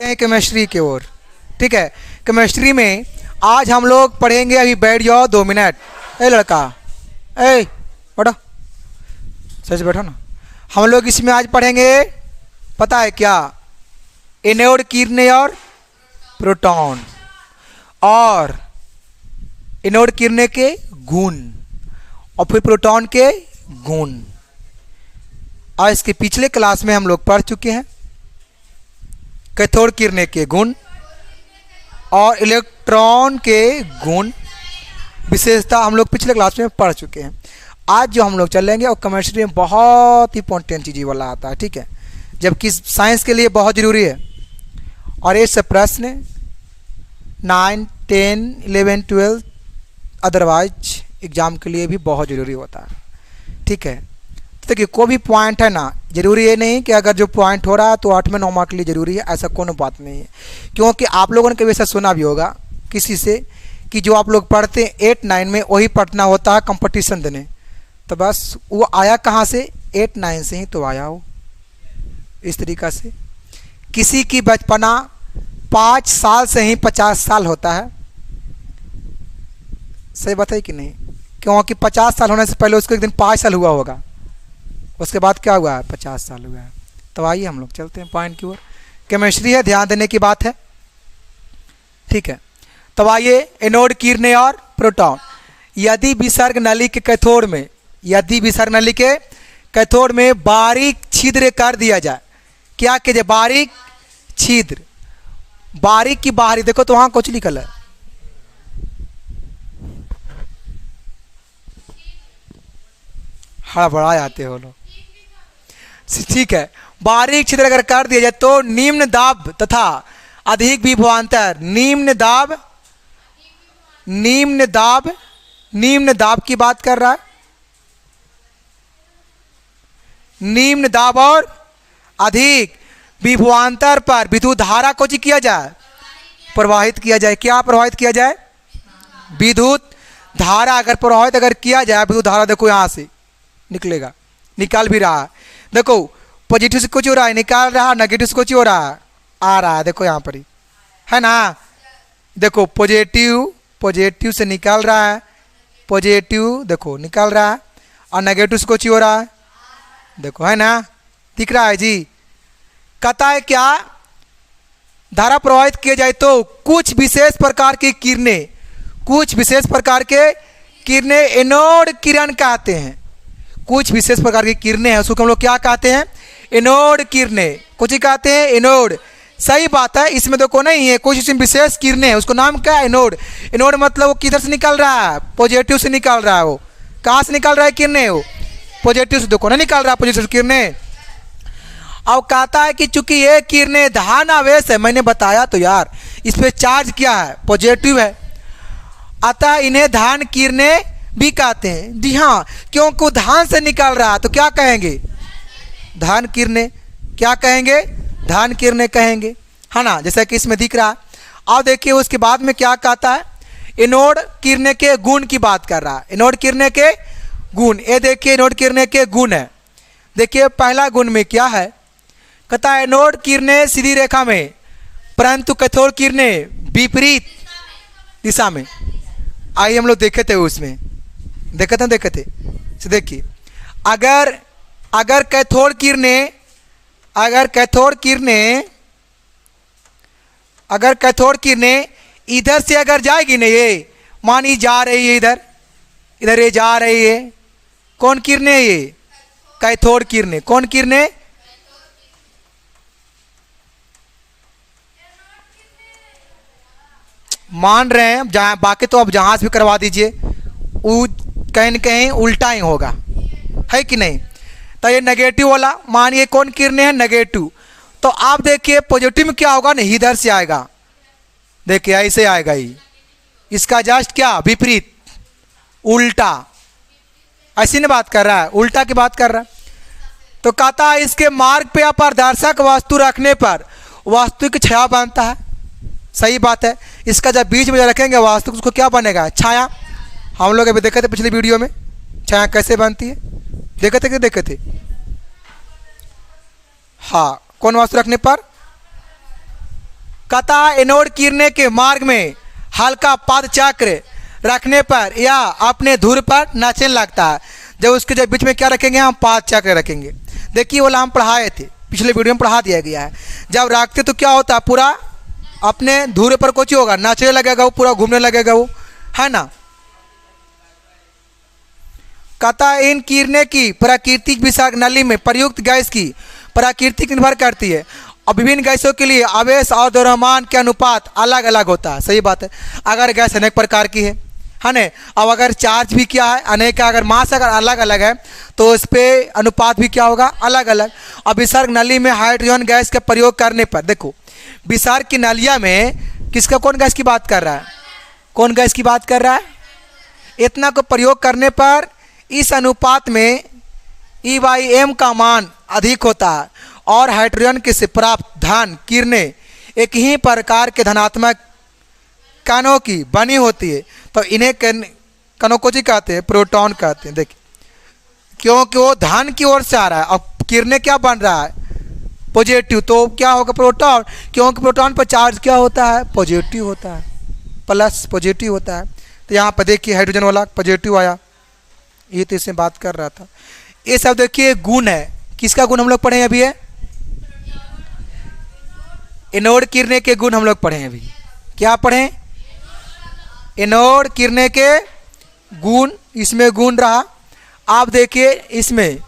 Chemistry की ओर। ठीक है, केमिस्ट्री में आज हम लोग पढ़ेंगे, अभी बैठ जाओ 2 मिनट। ए लड़का, ए बैठो, सच बैठो ना। हम लोग इसमें आज पढ़ेंगे, पता है क्या, एनोड किरणें और प्रोटॉन, और एनोड किरणें के गुण, और फिर प्रोटॉन के गुण। और इसके पिछले क्लास में हम लोग पढ़ चुके हैं कैथोड किरणें के गुण और इलेक्ट्रॉन के गुण, विशेषता हम लोग पिछले क्लास में पढ़ चुके हैं। आज जो हम लोग चलेंगे और केमिस्ट्री में बहुत इंपॉर्टेंट चीज़ वाला आता है। ठीक है, जबकि साइंस के लिए बहुत ज़रूरी है, और ये सब प्रश्न 9, 10, 11, 12 अदरवाइज एग्ज़ाम के लिए भी बहुत ज़रूरी होता है। ठीक है, तो देखिए कोई भी पॉइंट है ना, ज़रूरी ये नहीं कि अगर जो पॉइंट हो रहा है तो 8 में 9 मार्क के लिए ज़रूरी है, ऐसा कोनो बात नहीं है। क्योंकि आप लोगों ने कभी ऐसा सुना भी होगा किसी से कि जो आप लोग पढ़ते हैं 8, 9 में, वही पढ़ना होता है कंपटीशन देने। तो बस वो आया कहाँ से, 8, 9 से ही तो आया हो। इस तरीक़ा से किसी की बचपना 5 साल से ही 50 साल होता है। सही बात है कि नहीं? क्योंकि 50 साल होने से पहले उसको एक दिन 5 साल हुआ होगा, उसके बाद क्या हुआ है, 50 साल हुआ है। तो आइए हम लोग चलते हैं पॉइंट की ओर। केमिस्ट्री है, ध्यान देने की बात है। ठीक है, तो आइए, एनोड किरणें और प्रोटॉन। यदि विसर्ग नली के कैथोड में, यदि विसर्ग नली के कैथोड में बारीक छिद्र कर दिया जाए, क्या कीजिए, बारीक छिद्र, बारीक की बाहरी, देखो तो वहां कुछ लिखल है, हड़बड़ा जाते हो लोग। ठीक है, बारीक छिद्र अगर कर दिया जाए तो निम्न दाब तथा अधिक विभवांतर, निम्न दाब, निम्न दाब, निम्न दाब की बात कर रहा है, निम्न दाब और अधिक विभवांतर पर विद्युत धारा को किया जाए, प्रवाहित किया जाए। क्या प्रवाहित किया जाए, विद्युत धारा अगर प्रवाहित अगर किया जाए, विद्युत धारा देखो यहां से निकलेगा, निकाल भी रहा है। देखो पॉजिटिव से कुछ हो रहा है, निकाल रहा है, नेगेटिव से कुछ हो रहा है, आ रहा है, देखो यहाँ पर ही है ना। देखो पॉजिटिव, पॉजिटिव से निकाल रहा है, पॉजिटिव देखो निकाल रहा है, और नेगेटिव से कुछ हो रहा है, देखो है ना, दिख रहा है जी। कहता है क्या, धारा प्रवाहित किए जाए तो कुछ विशेष प्रकार की किरणें, कुछ विशेष प्रकार के किरणें एनोड किरण कहते हैं। कुछ विशेष प्रकार की किरणें हैं, उसको हम लोग क्या कहते हैं, एनोड किरणें। कुछ ही कहते हैं एनोड, सही बात है, इसमें देखो नहीं है कुछ इसमें विशेष किरणें है, उसको नाम क्या है, एनोड। एनोड मतलब वो किधर से निकल रहा है, पॉजिटिव से निकल रहा है। वो कहाँ से निकल रहा है किरणें, वो पॉजिटिव से, देखो ना निकल रहा है पॉजिटिव किरणें। अब कहता है कि चूंकि ये किरणें धन आवेश है, मैंने बताया तो यार, इस पर चार्ज क्या है, पॉजिटिव है, अतः इन्हें धन किरणें भी कहते हैं। जी हाँ, क्योंकि वो धन से निकल रहा है तो क्या कहेंगे, धन किरणें। क्या कहेंगे, धन किरणें कहेंगे, है ना, जैसा कि इसमें दिख रहा है। अब देखिए उसके बाद में क्या कहता है, एनोड किरणें के गुण की बात कर रहा है, एनोड किरणें के गुण। ये देखिए एनोड किरणें के गुण है। देखिए पहला गुण में क्या है, कहता है एनोड किरणें सीधी रेखा में, परंतु कैथोड किरणें विपरीत दिशा में। आइए हम लोग देखे थे, उसमें देखे थे। देखिए अगर कैथोड किरणें, अगर कैथोड किरणें इधर से अगर जाएगी ना, ये मानी जा रही है इधर, इधर ये जा रही है, कौन किरणें, ये कैथोड किरणें। कौन किरणें, मान रहे हैं जहाँ, बाकी तो अब जहाज भी करवा दीजिए, वो कहीं न कहीं उल्टा ही होगा, है कि नहीं। तो ये नेगेटिव वाला, मानिए कौन किरणें हैं, नेगेटिव। तो आप देखिए पॉजिटिव में क्या होगा ना, इधर से आएगा, देखिए ऐसे आएगा ही, इसका जस्ट क्या, विपरीत, उल्टा, ऐसी नहीं बात कर रहा है, उल्टा की बात कर रहा है। तो कहता है इसके मार्ग पे अपारदर्शक वस्तु रखने पर वस्तु की छाया बनता है। सही बात है, इसका जब बीच में रखेंगे वास्तु, उसको क्या बनेगा, छाया। हम लोग अभी देखे थे पिछले वीडियो में छाया कैसे बनती है, देखे थे कि देखे थे, हाँ, कौन वास्तु रखने पर कहता है एनोड किरणें के मार्ग में हल्का पादचक्र रखने पर या अपने धुर पर नाचने लगता है। जब उसके जब बीच में क्या रखेंगे, हम पादचक्र रखेंगे। देखिए वाला हम पढ़ाए थे, पिछले वीडियो में पढ़ा दिया गया है। जब रखते तो क्या होता है, पूरा अपने धुरे पर कुछ होगा, नाचने लगेगा वो, पूरा घूमने लगेगा वो, है ना। कहता है इन किरणें की प्राकृतिक विषाक्त नली में प्रयुक्त गैस की प्राकृतिक निर्भर करती है और विभिन्न गैसों के लिए आवेश और द्रव्यमान के अनुपात अलग अलग होता है। सही बात है। अगर गैस अनेक प्रकार की है ना, अब अगर चार्ज भी क्या है अनेक का, अगर मास अगर अलग अलग है तो इस पर अनुपात भी क्या होगा, अलग अलग। अब विसर्ग नली में हाइड्रोजन गैस का प्रयोग करने पर, देखो विसर्ग की नलिया में किसका, कौन गैस की बात कर रहा है, कौन गैस की बात कर रहा है। इतना को प्रयोग करने पर इस अनुपात में E/m का मान अधिक होता है और हाइड्रोजन के से प्राप्त धन किरणें एक ही प्रकार के धनात्मक कणों की बनी होती है। तो इन्हें कणों को जी कहते हैं, प्रोटॉन कहते हैं। देखिए क्योंकि वो धन की ओर से आ रहा है, अब किरणें क्या बन रहा है, पॉजिटिव, तो क्या होगा प्रोटॉन, क्योंकि प्रोटॉन पर चार्ज क्या होता है, पॉजिटिव होता है, प्लस पॉजिटिव होता है। तो यहाँ पर देखिए हाइड्रोजन वाला पॉजिटिव आया, ये तो इससे बात कर रहा था। ये सब देखिए गुण है, किसका गुण हम लोग पढ़े अभी है, एनोड किरणें के गुण हम लोग पढ़े अभी। क्या पढ़े, एनोड किरणें के गुण, इसमें गुण रहा। आप देखिए इसमें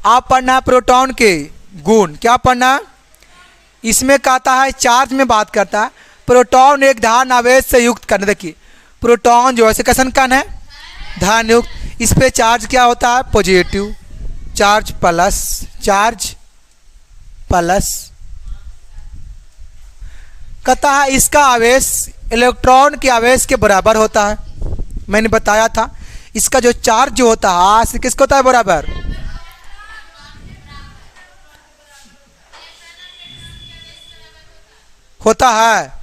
आप पढ़ना प्रोटॉन के गुण, क्या पढ़ना, इसमें कहता है चार्ज में बात करता है, प्रोटॉन एक धन आवेश से युक्त कण। देखिए प्रोटॉन जो है कैसन कण है, धन युक्त, इस पे चार्ज क्या होता है, positive charge plus, charge plus. कहता है इसका आवेश इलेक्ट्रॉन के आवेश के बराबर होता है। मैंने बताया था इसका जो चार्ज जो होता है किसको होता है, बराबर, होता है।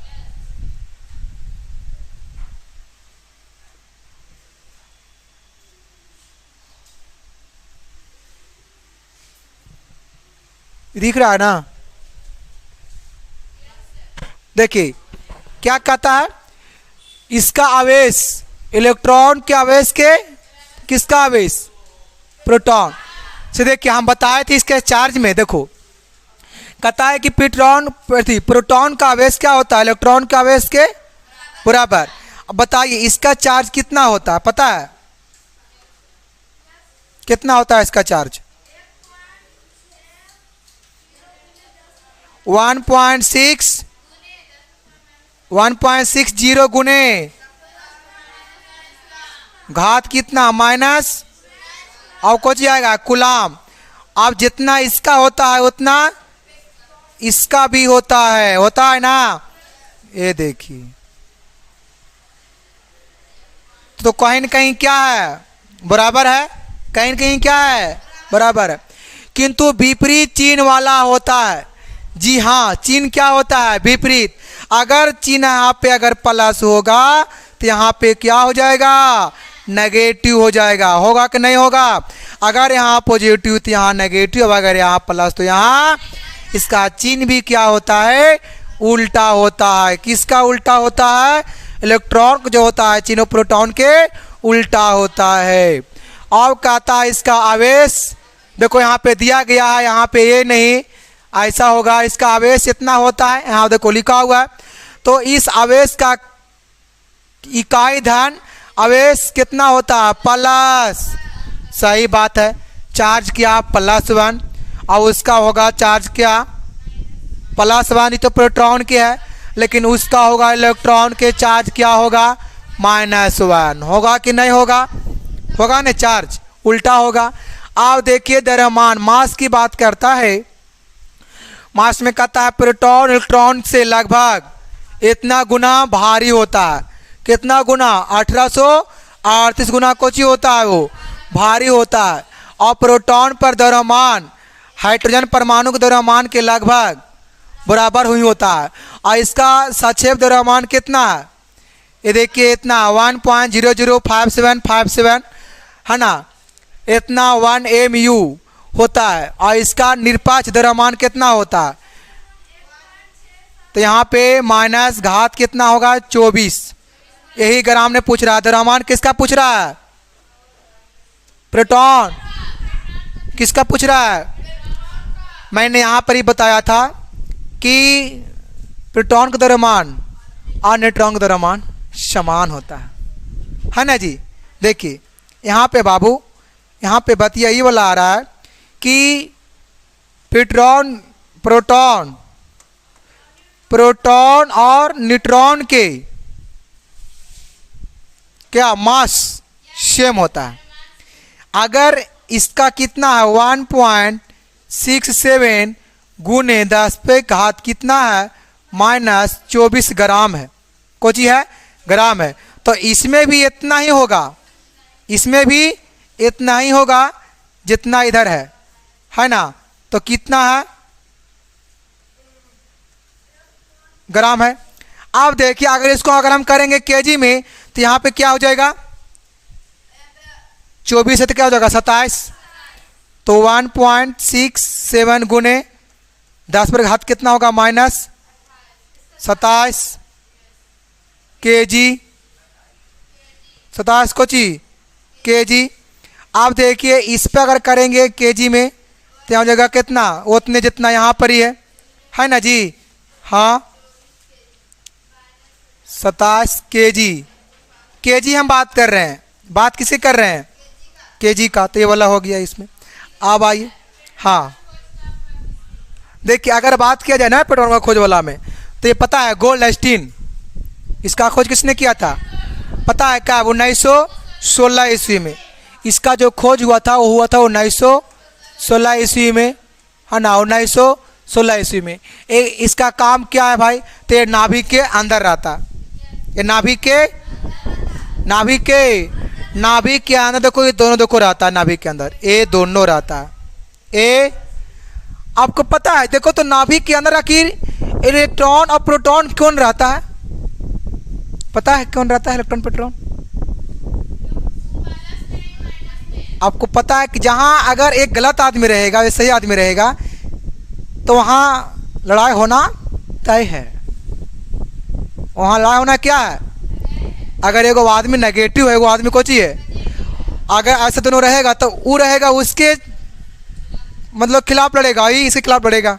दिख रहा है ना। देखिए क्या कहता है, इसका आवेश इलेक्ट्रॉन के आवेश के, किसका आवेश, प्रोटॉन से। देखिए हम बताए थे इसके चार्ज में, देखो कहता है कि प्रोटॉन का आवेश क्या होता है, इलेक्ट्रॉन के आवेश के बराबर। अब बताइए इसका चार्ज कितना होता है, पता है कितना होता है इसका चार्ज, 1.60 गुने घात कितना, माइनस, और कुछ आएगा कूलाम। अब जितना इसका होता है उतना इसका भी होता है ना। ये देखिए तो कहीं न कहीं क्या है, बराबर है, कहीं न कहीं क्या है, बराबर है। किंतु विपरीत चिन्ह वाला होता है। जी हाँ, चिन्ह क्या होता है, विपरीत। अगर चिन्ह यहाँ पे अगर प्लस होगा तो यहाँ पे क्या हो जाएगा, नेगेटिव हो जाएगा, होगा कि नहीं होगा। अगर यहाँ पॉजिटिव तो यहाँ नेगेटिव, अगर यहाँ प्लस तो यहाँ इसका चिन्ह भी क्या होता है, उल्टा होता है। किसका उल्टा होता है, इलेक्ट्रॉन जो होता है चिन्ह प्रोटॉन के उल्टा होता है। और कहता है इसका आवेश, देखो यहाँ पे दिया गया है, यहाँ पे ये नहीं ऐसा होगा, इसका आवेश इतना होता है, यहाँ देखो लिखा हुआ है। तो इस आवेश का इकाई धन आवेश कितना होता है, प्लस। सही बात है, चार्ज क्या +1 और उसका होगा चार्ज क्या +1। तो प्रोटॉन के है, लेकिन उसका होगा इलेक्ट्रॉन के चार्ज क्या होगा, -1। होगा कि नहीं होगा, होगा ना, चार्ज उल्टा होगा। आप देखिए द्रव्यमान मास की बात करता है, मास में कहता है प्रोटॉन इलेक्ट्रॉन से लगभग इतना गुना भारी होता है। कितना गुना, 1838 गुना कुछ होता है, वो भारी होता है। और प्रोटॉन पर द्रव्यमान हाइड्रोजन परमाणु के द्रव्यमान के लगभग बराबर हुई होता है। और इसका संक्षेप द्रव्यमान कितना है, ये देखिए इतना 1.005757 है ना, इतना 1 mu होता है। और इसका निरपेक्ष द्रव्यमान कितना होता है, तो यहाँ पे माइनस घात कितना होगा 24, यही ग्राम ने पूछ रहा है। द्रव्यमान किसका पूछ रहा है? प्रोटॉन। किसका पूछ रहा है? मैंने यहाँ पर ही बताया था कि प्रोटॉन का द्रव्यमान और न्यूट्रॉन का द्रव्यमान समान होता है ना जी। देखिए यहाँ पे बाबू, यहाँ पे बतिया ये वाला आ रहा है कि प्रोटॉन और न्यूट्रॉन के क्या मास सेम होता है। अगर इसका कितना है 1.67 गुने 10 पे घात कितना है -24 ग्राम है, कुछ है ग्राम है, तो इसमें भी इतना ही होगा, इसमें भी इतना ही होगा जितना इधर है ना। तो कितना है ग्राम है। अब देखिए अगर इसको अगर हम करेंगे केजी में तो यहाँ पे क्या हो जाएगा 24 है तो क्या हो जाएगा 27, तो 1.67 गुने 10 पर घात कितना होगा -27 केजी, 27 कोची केजी। आप देखिए इस पे अगर करेंगे केजी में तो यहाँ जगह कितना उतने जितना यहाँ पर ही है ना जी। हाँ 27 केजी हम बात कर रहे हैं, बात किसे कर रहे हैं केजी का, तो ये वाला हो गया इसमें। अब आइए हाँ देखिए अगर बात किया जाए ना पेट्रोल का खोज वाला में, तो ये पता है गोल्डस्टीन, इसका खोज किसने किया था पता है क्या 1916 ईस्वी में। इसका जो खोज हुआ था वो हुआ था 1916 ईस्वी में, है ना 1916 ईस्वी में। इसका काम क्या है भाई, तो ये नाभिक के अंदर रहता, ये नाभिक के अंदर देखो, ये दोनों देखो रहता है नाभिक के अंदर, ये दोनों रहता है। ये आपको पता है देखो तो नाभिक के अंदर आखिर इलेक्ट्रॉन और प्रोटॉन कौन रहता है, पता है कौन रहता है इलेक्ट्रॉन प्रोटॉन? आपको पता है कि जहां अगर एक गलत आदमी रहेगा, एक सही आदमी रहेगा, तो वहां लड़ाई होना तय है। वहां लड़ाई होना क्या है, अगर एगो आदमी नेगेटिव है, एगो आदमी को चाहिए, अगर ऐसे दोनों रहेगा तो वो रहेगा उसके मतलब खिलाफ लड़ेगा, ही इसके खिलाफ लड़ेगा,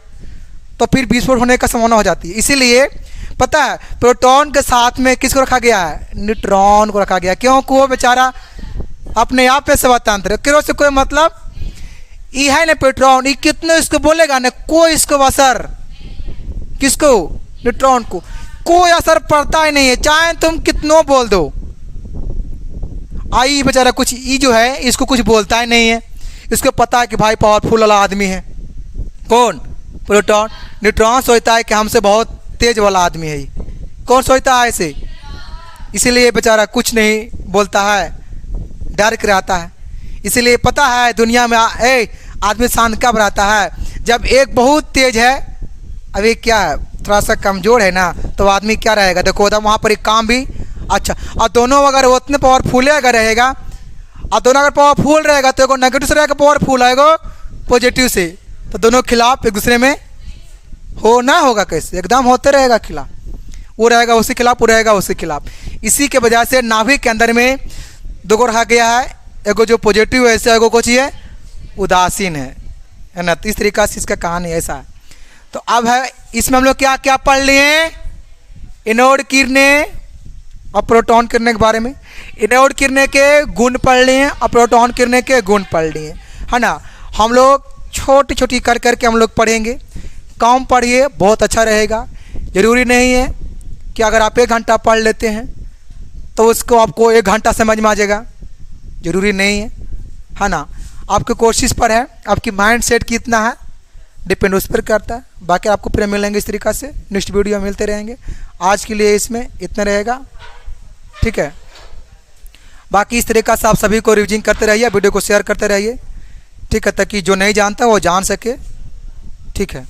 तो फिर विस्फोट होने का संभावना हो जाती है। इसीलिए पता है प्रोटॉन के साथ में किसको रखा गया है, न्यूट्रॉन को रखा गया। क्यों को वो बेचारा अपने आप पे स्वतंत्र, क्यों से कोई मतलब ये है ना प्रोटॉन, ये कितने इसको बोलेगा ना, कोई इसको असर, किसको न्यूट्रॉन को कोई असर पड़ता ही नहीं है, चाहे तुम कितनों बोल दो। आई बेचारा कुछ ये जो है इसको कुछ बोलता ही नहीं है, इसको पता है कि भाई पावरफुल वाला आदमी है कौन, प्रोटॉन। न्यूट्रॉन सोचता है कि हमसे बहुत तेज वाला आदमी है, कौन सोचता है ऐसे, इसीलिए बेचारा कुछ नहीं बोलता है, डर के रहता है। इसीलिए पता है दुनिया में आदमी शांत कब रहता है, जब एक बहुत तेज है, अभी क्या है थोड़ा सा कमज़ोर है ना, तो आदमी क्या रहेगा देखो उधर वहाँ पर एक काम भी अच्छा, और दोनों अगर उतने पावरफुल अगर रहेगा, और दोनों अगर पावरफुल रहेगा तो एगो नेगेटिव से रहेगा पावरफुल, आएगा पॉजिटिव से, तो दोनों खिलाफ एक दूसरे में हो ना होगा, कैसे एकदम होते रहेगा खिलाफ, वो रहेगा उसके खिलाफ, वो रहेगा उसके खिलाफ। इसी के वजह से नाभिक के अंदर में दो को रखा गया है, एगो जो पॉजिटिव है, एगो को चाहिए उदासीन है ना। तो इस तरीका से इसका कहानी ऐसा है। तो अब है इसमें हम लोग क्या क्या पढ़ लिए, एनोड किरणें और प्रोटॉन किरणें के बारे में। एनोड किरणें के गुण पढ़ लिए और प्रोटॉन किरणें के गुण पढ़ लिए, है ना। हम लोग छोटी छोटी कर करके हम लोग पढ़ेंगे, कम पढ़िए बहुत अच्छा रहेगा। ज़रूरी नहीं है कि अगर आप 1 घंटा पढ़ लेते हैं तो उसको आपको 1 घंटा समझ में आ जाएगा, ज़रूरी नहीं है ना। आपकी कोशिश पर है, आपकी माइंड सेट कितना है डिपेंड उस पर करता है। बाकी आपको फिर मिलेंगे इस तरीक़ा से, नेक्स्ट वीडियो में मिलते रहेंगे। आज के लिए इसमें इतना रहेगा, ठीक है। बाकी इस तरीक़ा से आप सभी को रिविजन करते रहिए, वीडियो को शेयर करते रहिए, ठीक है, ताकि जो नहीं जानता वो जान सके, ठीक है।